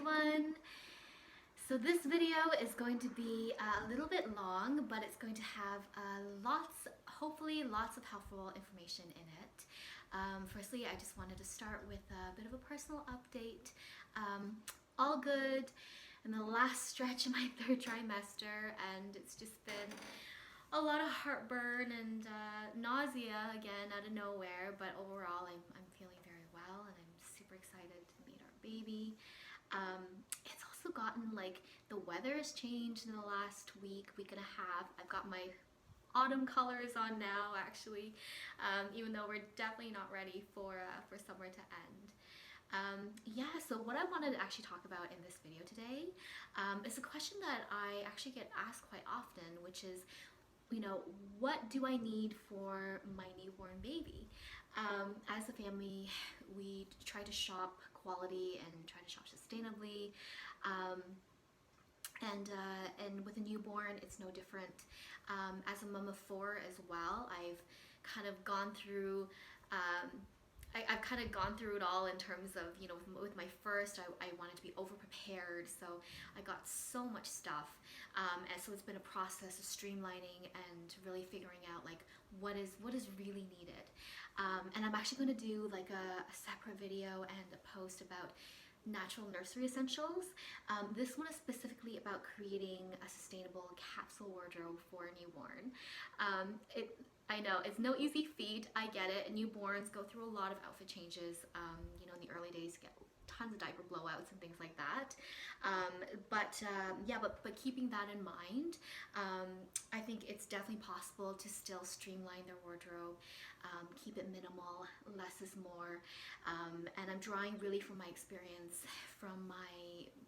everyone. So this video is going to be a little bit long, but it's going to have hopefully lots of helpful information in it. Firstly, I just wanted to start with a bit of a personal update. All good in the last stretch of my third trimester, and it's just been a lot of heartburn and nausea again out of nowhere, but overall I'm feeling very well and I'm super excited to meet our baby. It's also gotten like the weather has changed in the last week and a half. I've got my autumn colors on now actually, even though we're definitely not ready for summer to end. Yeah, so what I wanted to actually talk about in this video today is a question that I actually get asked quite often, which is, you know, what do I need for my newborn baby? As a family, we try to shop quality and try to shop sustainably. And with a newborn, it's no different. As a mom of four as well, I've kind of gone through I've kind of gone through it all in terms of, you know, with my first, I wanted to be over-prepared, so I got so much stuff, and so it's been a process of streamlining and really figuring out like what is really needed. And I'm actually going to do like a separate video and a post about natural nursery essentials. This one is specifically about creating a sustainable capsule wardrobe for a newborn. I know it's no easy feat, I get it. Newborns go through a lot of outfit changes. You know, in the early days, you get tons of diaper blowouts and things like that. But keeping that in mind, I think it's definitely possible to still streamline their wardrobe, keep it minimal, less is more. And I'm drawing really from my experience from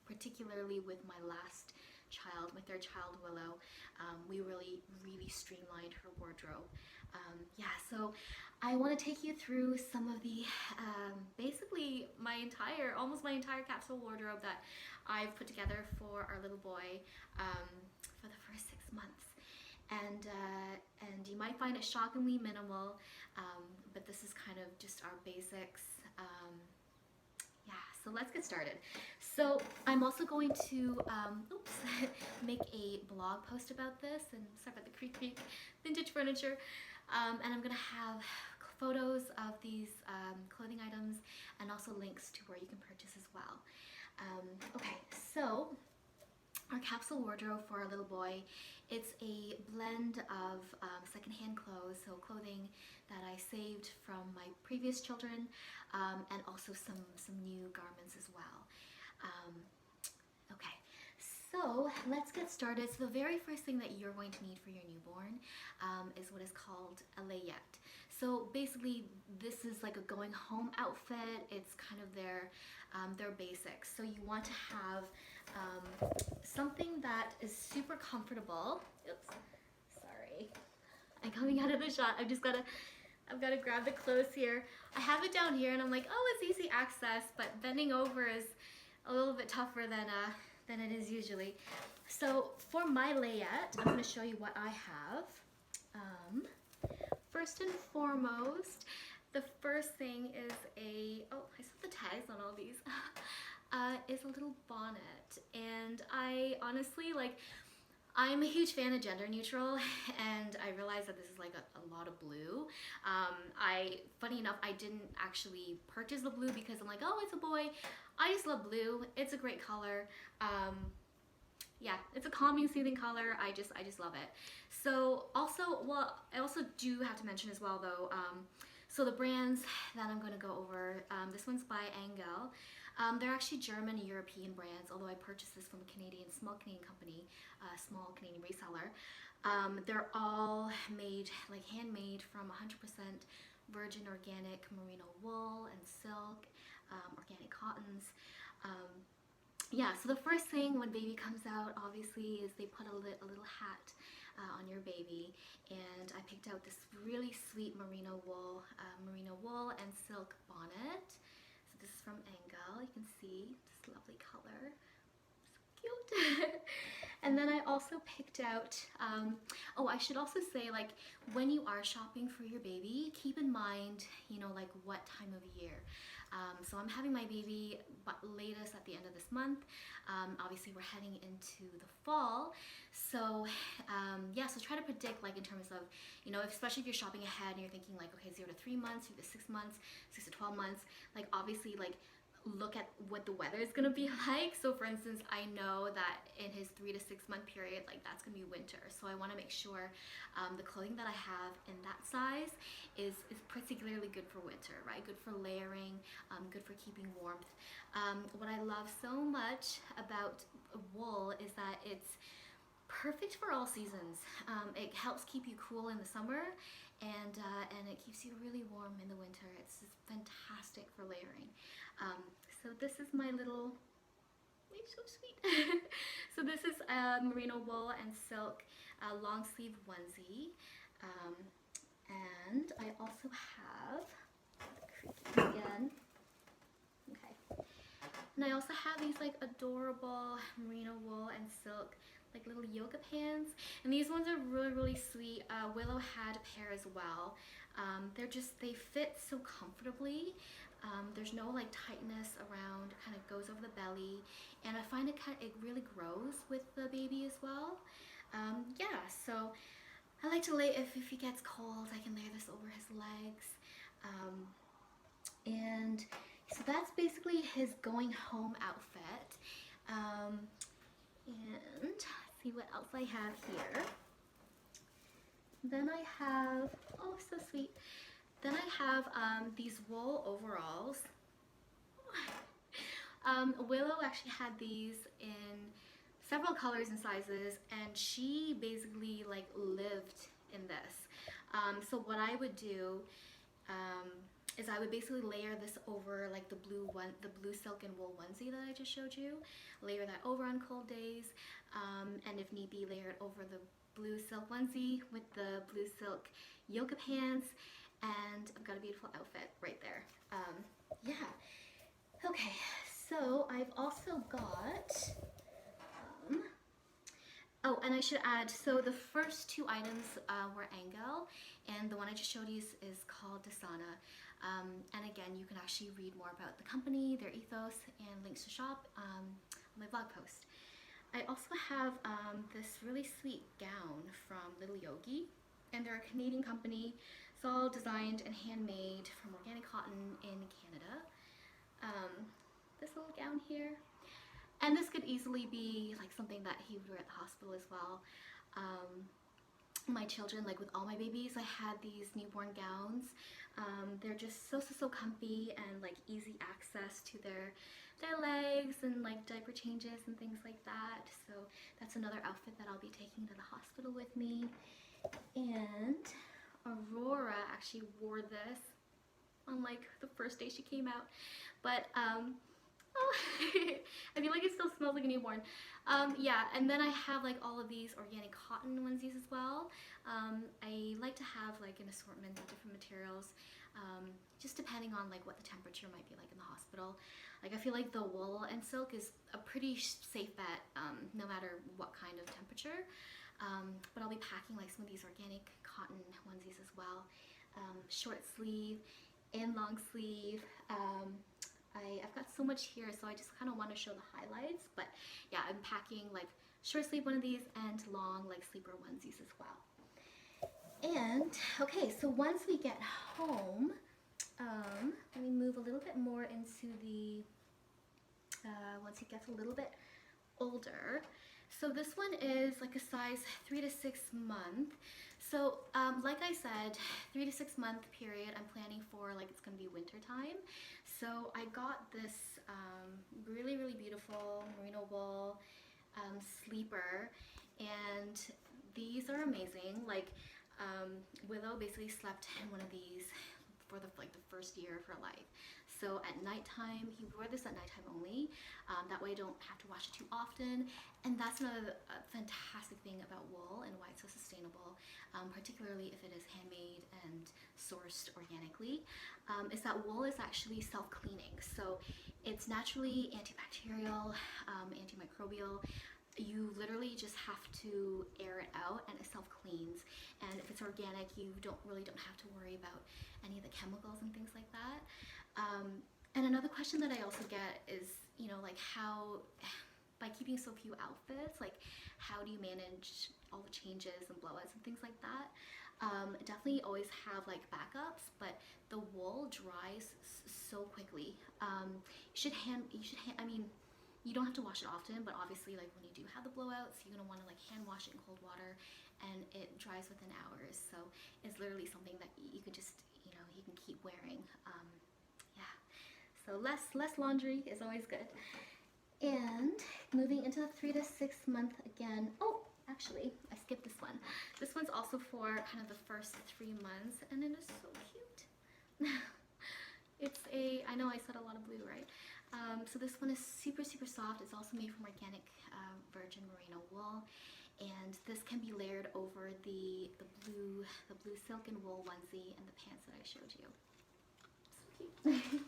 particularly with my last child, my third child, Willow. We really streamlined her wardrobe. So I want to take you through some of the basically almost my entire capsule wardrobe that I've put together for our little boy for the first 6 months. And you might find it shockingly minimal, but this is kind of just our basics. So let's get started. So I'm also going to make a blog post about this, and sorry about the creak vintage furniture, and I'm gonna have photos of these clothing items and also links to where you can purchase as well. Okay, so our capsule wardrobe for our little boy, it's a blend of secondhand clothes, so clothing that I saved from my previous children, and also some new garments as well. Okay, so let's get started. So the very first thing that you're going to need for your newborn is what is called a layette. So basically this is like a going home outfit. It's kind of their basics. So you want to have something that is super comfortable. Oops, sorry. I'm coming out of the shot. I've got to grab the clothes here. I have it down here and I'm like, oh, it's easy access, but bending over is a little bit tougher than it is usually. So for my layette, I'm going to show you what I have. First and foremost, the first thing is I saw the tags on all these, is a little bonnet. And I honestly, I'm a huge fan of gender neutral, and I realized that this is like a lot of blue. Funny enough, I didn't actually purchase the blue because I'm like, oh, it's a boy. I just love blue. It's a great color. Yeah, it's a calming, soothing color. I just love it. So I also do have to mention as well though, so the brands that I'm going to go over, this one's by Angel. They're actually German and European brands, although I purchased this from a small Canadian company, small Canadian reseller. They're all made, handmade from 100% virgin organic merino wool and silk, organic cottons. So the first thing when baby comes out, obviously, is they put a little hat on your baby, and I picked out this really sweet merino wool and silk bonnet. So this is from Engel. You can see this lovely color, so cute. And then I also picked out, oh, I should also say, like, when you are shopping for your baby, keep in mind, you know, like what time of year. So I'm having my baby latest at the end of this month. Obviously we're heading into the fall. So yeah, so try to predict, like in terms of, you know, especially if you're shopping ahead and you're thinking like, okay, 0 to 3 months, 0 to 6 months, 6 to 12 months, like obviously like look at what the weather is gonna be like. So for instance, I know that in his 3 to 6 month period, like that's gonna be winter. So I wanna make sure the clothing that I have in that size is particularly good for winter, right? Good for layering, good for keeping warmth. What I love so much about wool is that it's perfect for all seasons. It helps keep you cool in the summer, and it keeps you really warm in the winter. It's just fantastic for layering. So this is my little, it's so sweet. So this is merino wool and silk long sleeve onesie. And I also have, creaking again, okay. And I also have these like adorable merino wool and silk like little yoga pants, and these ones are really, really sweet. Willow had a pair as well. They fit so comfortably. There's no like tightness around, kind of goes over the belly, and I find it really grows with the baby as well. Yeah, so I like to lay, if he gets cold, I can layer this over his legs. And so that's basically his going home outfit. And let's see what else I have here. Then I have, oh so sweet. Then I have these wool overalls. Willow actually had these in several colors and sizes, and she basically like lived in this. So what I would do is I would basically layer this over like the blue silk and wool onesie that I just showed you. Layer that over on cold days, and if need be, layer it over the blue silk onesie with the blue silk yoga pants, and I've got a beautiful outfit right there. Yeah. Okay, so I've also got, oh, and I should add, so the first two items were Angel, and the one I just showed you is called Dasana. And again, you can actually read more about the company, their ethos, and links to shop on my blog post. I also have this really sweet gown from Little Yogi, and they're a Canadian company. It's all designed and handmade from organic cotton in Canada. This little gown here. And this could easily be like something that he would wear at the hospital as well. My children, like with all my babies, I had these newborn gowns. They're just so comfy and like easy access to their legs and like diaper changes and things like that. So that's another outfit that I'll be taking to the hospital with me. And Aurora actually wore this on like the first day she came out, but oh, I feel like it still smells like a newborn. Yeah, and then I have like all of these organic cotton onesies as well. I like to have like an assortment of different materials, just depending on like what the temperature might be like in the hospital. Like I feel like the wool and silk is a pretty safe bet, no matter what kind of temperature. But I'll be packing like some of these organic cotton onesies as well. Short sleeve and long sleeve. I've got so much here, so I just kind of want to show the highlights, but yeah, I'm packing like short sleeve one of these and long like sleeper onesies as well. And okay, so once we get home, let me move a little bit more into the, once he gets a little bit older. So this one is like a size 3 to 6 month. So like I said, 3 to 6 month period, I'm planning for like it's gonna be winter time. So I got this really beautiful merino wool sleeper, and these are amazing. Like Willow basically slept in one of these for the first year of her life. So at nighttime, he wore this at nighttime only. That way I don't have to wash it too often. And that's another fantastic thing about wool and why it's so sustainable, particularly if it is handmade and sourced organically, is that wool is actually self-cleaning. So it's naturally antibacterial, antimicrobial. you literally just have to air it out and it self-cleans. And if it's organic, you don't have to worry about any of the chemicals and things like that. And another question that I also get is, you know, like how, by keeping so few outfits, like how do you manage all the changes and blowouts and things like that? Definitely always have like backups, but the wool dries so quickly. I mean, you don't have to wash it often, but obviously like when you do have the blowouts, you're gonna want to like hand wash it in cold water, and it dries within hours. So it's literally something that you could just, you know, you can keep wearing. Yeah, so less laundry is always good. And moving into the 3 to 6 month again. Oh, actually, I skipped this one. This one's also for kind of the first 3 months, and it is so cute. It's a, I know I said a lot of blue, right? So this one is super soft. It's also made from organic virgin merino wool, and this can be layered over the blue silk and wool onesie and the pants that I showed you. So cute.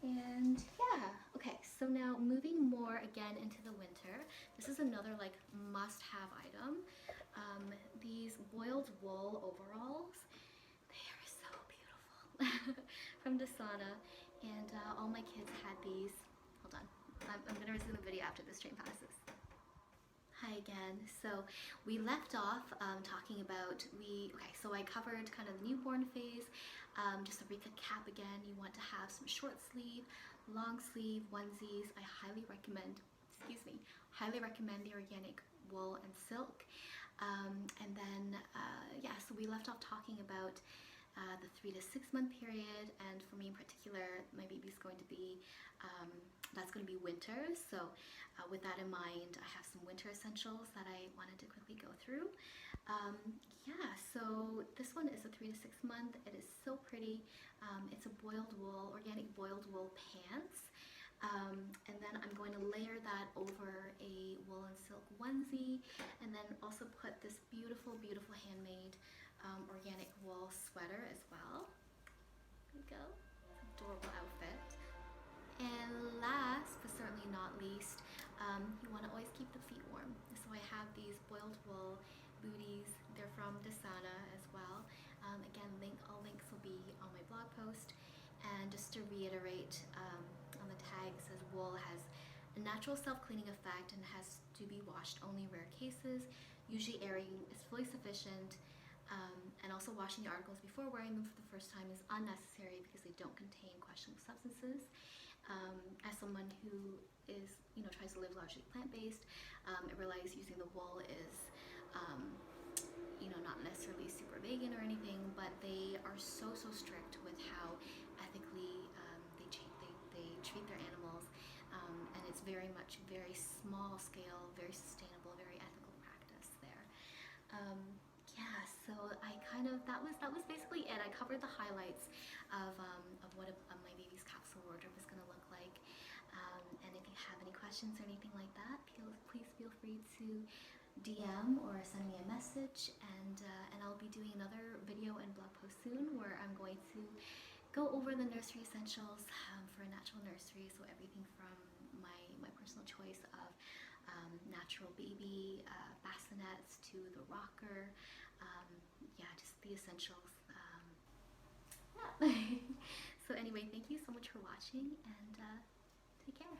And yeah, okay, so now moving more again into the winter. This is another like must-have item. These boiled wool overalls. They are so beautiful. From Dasana, and all my kids had these. Hold on, I'm gonna resume the video after this train passes. Hi again. So we left off talking about, okay, so I covered kind of the newborn phase. Just a recap again, you want to have some short sleeve, long sleeve onesies. I highly recommend, highly recommend the organic wool and silk. And then, yeah, so we left off talking about the 3 to 6 month period, and for me in particular, my baby's going to be, that's going to be winter. So with that in mind, I have some winter essentials that I wanted to quickly go through. Yeah, so this one is a 3 to 6 month. It is so pretty. It's a boiled wool, organic boiled wool pants. And then I'm going to layer that over a wool and silk onesie, and then also put this beautiful handmade organic wool sweater as well. There we go. Adorable outfit. And last but certainly not least, you want to always keep the feet warm. So I have these boiled wool booties. They're from Dasana as well. Again, all links will be on my blog post. And just to reiterate, on the tag it says wool has a natural self-cleaning effect and has to be washed only in rare cases. Usually airing is fully sufficient. And also washing the articles before wearing them for the first time is unnecessary because they don't contain questionable substances. As someone who is, you know, tries to live largely plant-based, I realize using the wool is, you know, not necessarily super vegan or anything, but they are so strict with how ethically they treat their animals, and it's very small scale, very sustainable, very ethical practice there. Yeah, so I kind of, that was basically it. I covered the highlights of what my baby's capsule wardrobe is going to look like. And if you have any questions or anything like that, please feel free to DM or send me a message, and I'll be doing another video and blog post soon where I'm going to go over the nursery essentials for a natural nursery. So everything from my personal choice of natural baby bassinets to the rocker. Yeah, just the essentials. Yeah. So anyway, thank you so much for watching, and take care.